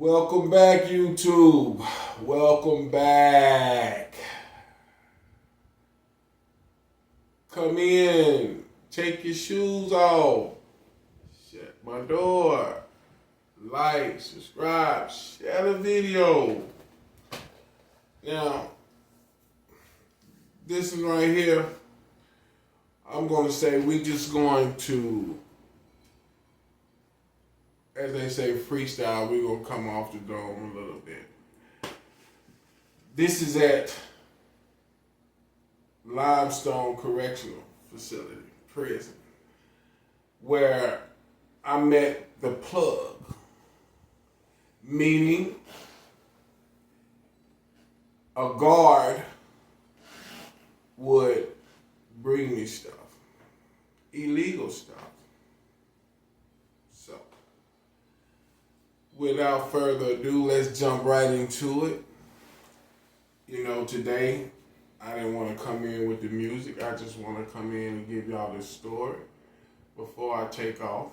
Welcome back, YouTube. Welcome back. Come in. Take your shoes off. Shut my door. Like, subscribe, share the video. Now, this is right here. I'm going to say we just going to, as they say, freestyle. We're going to come off the dome a little bit. This is at Limestone Correctional Facility, prison, where I met the plug, meaning a guard would bring me stuff, illegal stuff. So, without further ado, let's jump right into it. You know, today, I didn't want to come in with the music. I just want to come in and give y'all this story before I take off.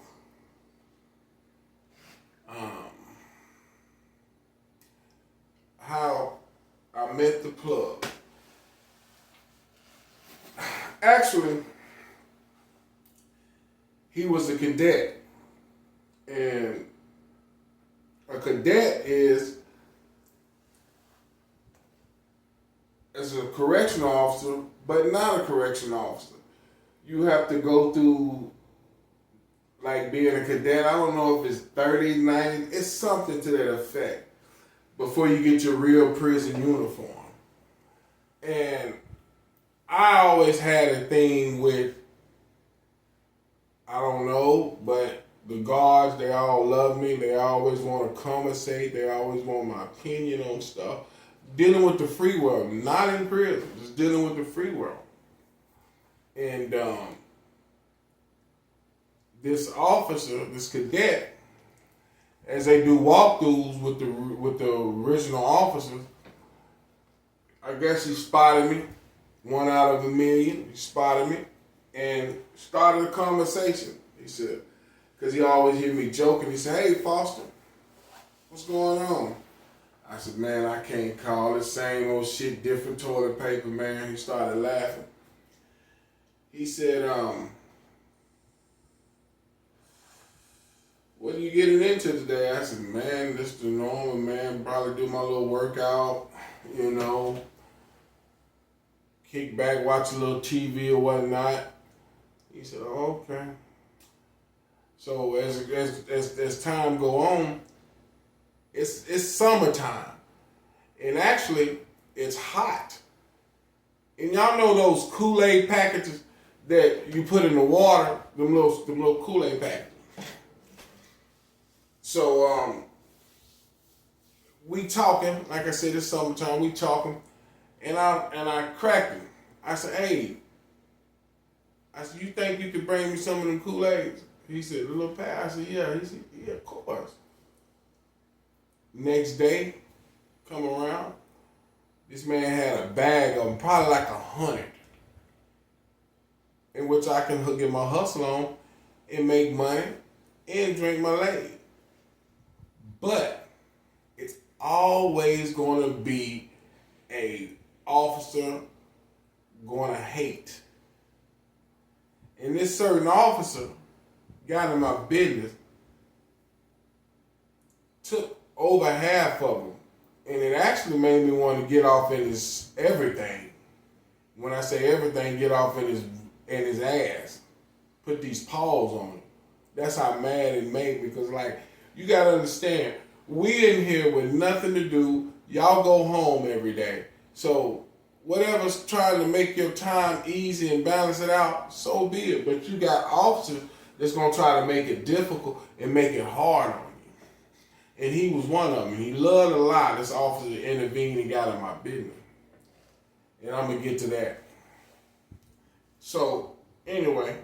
How I met the plug. Actually, he was a cadet. And a cadet is as a correctional officer, but not a correctional officer. You have to go through, like being a cadet, I don't know if it's 30, 90, it's something to that effect, before you get your real prison uniform. And I always had a thing with, I don't know, but the guards, they all love me. They always want to conversate. They always want my opinion on stuff. Dealing with the free world, not in prison, just dealing with the free world. And this officer, this cadet, as they do walkthroughs with the original officers, I guess he spotted me, 1 out of a million. He spotted me and started a conversation. He said, because he always hear me joking. He said, "Hey, Foster, what's going on?" I said, "Man, I can't call it. Same old shit, different toilet paper, man." He started laughing. He said, "What are you getting into today?" I said, "Man, this the normal, man. Probably do my little workout, you know, kick back, watch a little TV or whatnot." He said, "Oh, okay." So as time go on, it's summertime, and actually it's hot. And y'all know those Kool-Aid packages that you put in the water, them little Kool-Aid packages. So we talking, like I said, it's summertime. We talking, and I cracked him. I said, "Hey," I said, "You think you could bring me some of them Kool-Aids?" He said, "A little pack." I said, "Yeah." He said, "Yeah, of course." Next day, come around, this man had a bag of them, probably like 100, in which I can get my hustle on and make money and drink my lady. But it's always going to be a officer going to hate. And this certain officer got in my business, took over half of them, and it actually made me want to get off in his everything. When I say everything, get off in his ass, put these paws on him. That's how mad it made me, because like, you gotta understand, we in here with nothing to do. Y'all go home every day, so whatever's trying to make your time easy and balance it out, so be it. But you got officers that's gonna try to make it difficult and make it hard on you. And he was one of them. He loved a lot, this officer that intervened and got in my business. And I'm gonna get to that. So anyway,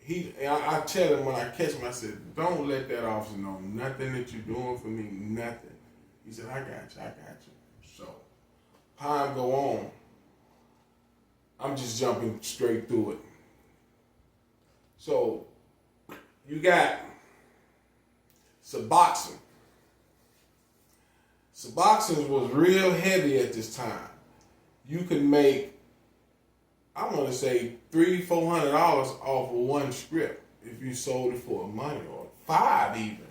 I tell him when I catch him, I said, "Don't let that officer know nothing that you're doing for me, nothing." He said, "I got you." So time go on, I'm just jumping straight through it. So you got Suboxone. Suboxone was real heavy at this time. You could make, I want to say, $300-400 off of one script if you sold it for money, or $5 even.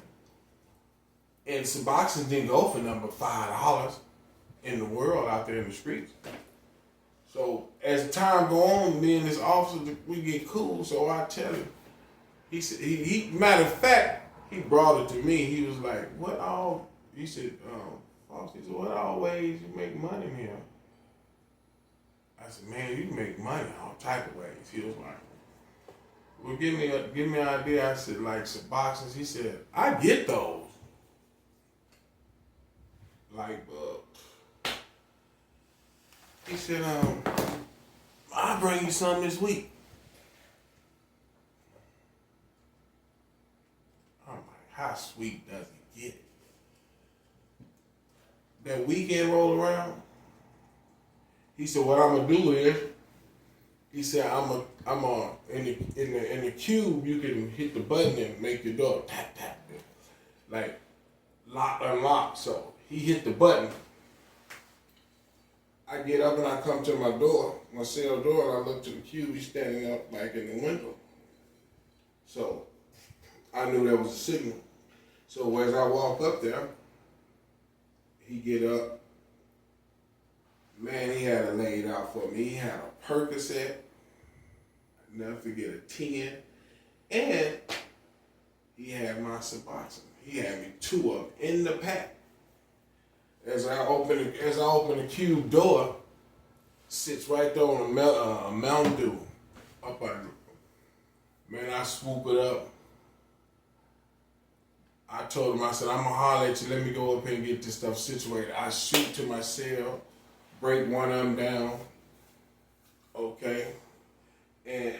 And Suboxone didn't go for number $5 in the world out there in the streets. So as time go on, me and this officer, we get cool. So I tell him, he said, he matter of fact, he brought it to me. He was like, what all, he said, Fox, he said, what all ways you make money here? I said, man, you can make money all type of ways. He was like, well, give me an idea. I said, like Suboxone. He said, I get those. Like, he said, I'll bring you some this week. I'm like, how sweet does it get? That weekend roll around. He said, what I'm gonna do is, he said, in the cube, you can hit the button and make your door tap tap, like lock unlock. So he hit the button. I get up and I come to my door, my cell door, and I look to the cube. He's standing up like in the window. So I knew there was a signal. So as I walk up there, he get up. Man, he had it laid out for me. He had a Percocet, never forget a 10, and he had my Suboxone. He had me 2 of them in the pack. As I open the cube door, sits right there on a Mountain Dew up under it. Man, I swoop it up. I told him, I said, I'm gonna holler at you. Let me go up here and get this stuff situated. I shoot to my cell, break one of them down. Okay, and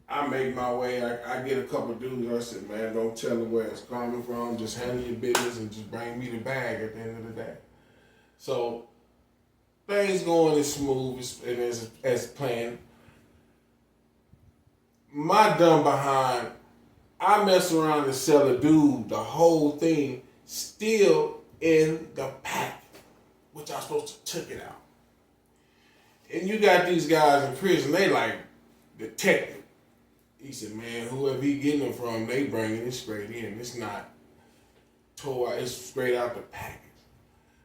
I make my way. I get a couple dudes. I said, man, don't tell them where it's coming from. Just handle your business and just bring me the bag at the end of the day. So things going as smooth as planned. My dumb behind, I mess around and sell a dude the whole thing still in the pack, which I was supposed to took it out. And you got these guys in prison, they like detective. He said, man, whoever he getting it from, they bringing it straight in. It's not tore, it's straight out the package.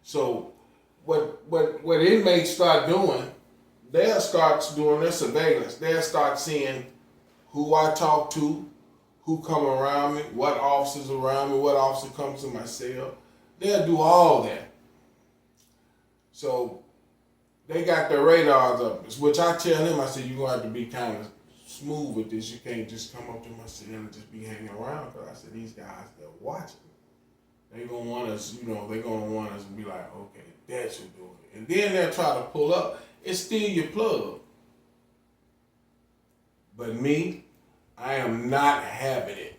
So what inmates start doing, they'll start doing their surveillance. They'll start seeing who I talk to, who come around me, what officers around me, what officer comes to my cell. They'll do all that. So they got their radars up, which I tell them, I said, you're going to have to be kind of smooth with this. You can't just come up to my cell and just be hanging around, because I said, these guys, they're watching. They gonna want us, they're gonna want us to be like, okay, that's what doing it. And then they'll try to pull up and steal your plug. But me, I am not having it.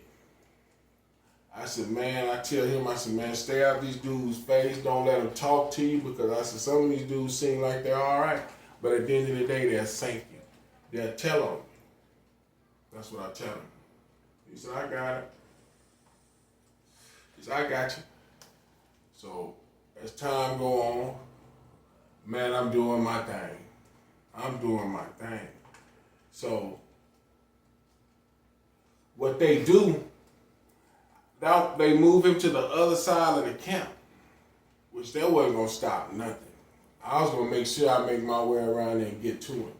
I said, man, I tell him, I said, man, stay out these dudes' face. Don't let them talk to you, because I said, some of these dudes seem like they're all right, but at the end of the day, they'll sink you. They'll tell on you. That's what I tell him. He said, I got it. He said, I got you. So as time go on, man, I'm doing my thing. So what they do, they move him to the other side of the camp, which that wasn't gonna stop nothing. I was gonna make sure I make my way around there and get to him.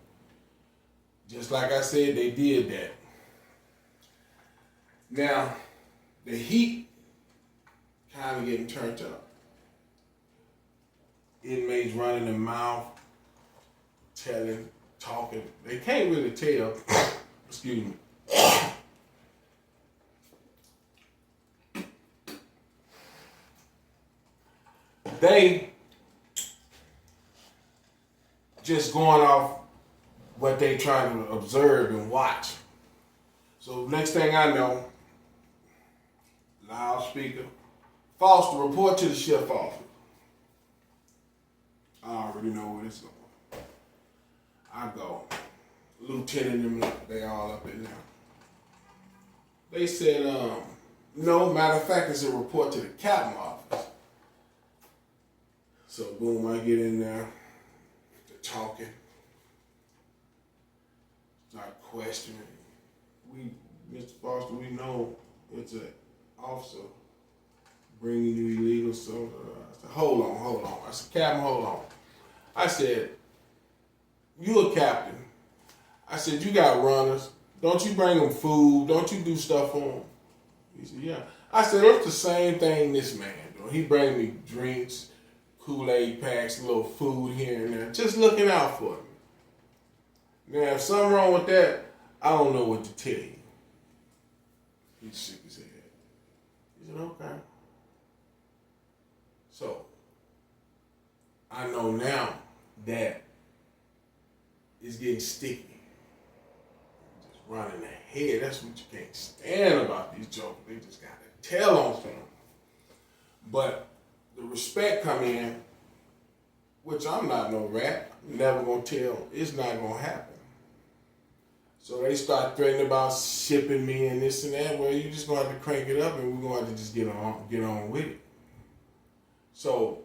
Just like I said, they did that. Now, the heat kind of getting turned up. Inmates running their mouth, telling, talking. They can't really tell. Excuse me. They just going off what they trying to observe and watch. So next thing I know, loudspeaker, Foster, report to the shift officer. I already know where this is going. I go, Lieutenant and them, they all up in there. They said, no, matter of fact, it's a report to the captain office. So boom, I get in there, talking, start questioning. Mr. Foster, we know it's an officer bringing you illegal. So I said, hold on. I said, Captain, hold on. I said, you a captain. I said, you got runners. Don't you bring them food? Don't you do stuff for them? He said, yeah. I said, it's the same thing this man doing. He bring me drinks, Kool-Aid packs, a little food here and there, just looking out for me. Now, if something wrong with that, I don't know what to tell you. He shook his head. He said, okay. So, I know now that it's getting sticky. Just running ahead. That's what you can't stand about these jokers. They just got to tell on something. But the respect come in, which I'm not no rat. I'm never going to tell. It's not going to happen. So they start threatening about shipping me and this and that. Well, you just going to have to crank it up and we're going to have to just get on with it. So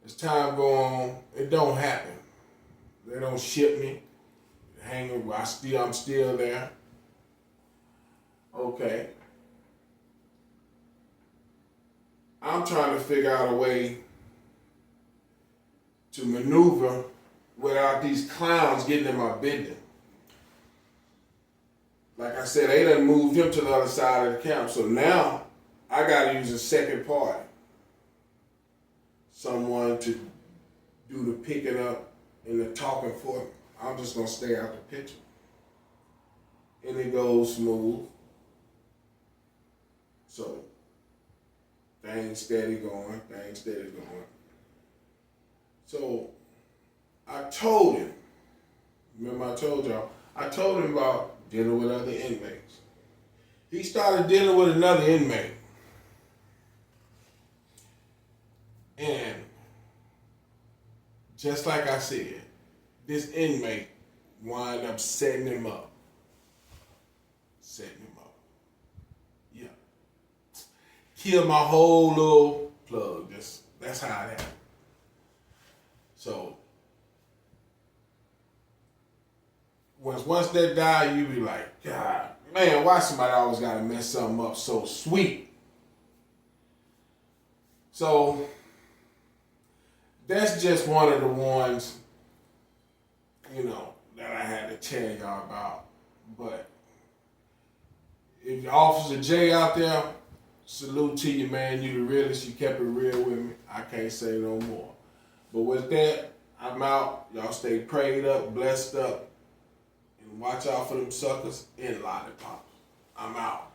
as time go on, it don't happen. They don't ship me. I'm still there. Okay. I'm trying to figure out a way to maneuver without these clowns getting in my business. Like I said, they done moved him to the other side of the camp. So now I got to use a second party. Someone to do the picking up and the talking for me. I'm just going to stay out the picture. And it goes smooth. So things steady going. So I told him, remember I told y'all, I told him about dealing with other inmates. He started dealing with another inmate. And just like I said, this inmate wind up setting him up. Yeah. Killed my whole little plug. That's how it happened. So once that died, you be like, God, man, why somebody always gotta mess something up so sweet? So that's just one of the ones, that I had to tell y'all about. But if Officer J out there, salute to you, man. You the realest. You kept it real with me. I can't say no more. But with that, I'm out. Y'all stay prayed up, blessed up, and watch out for them suckers in lollipops. I'm out.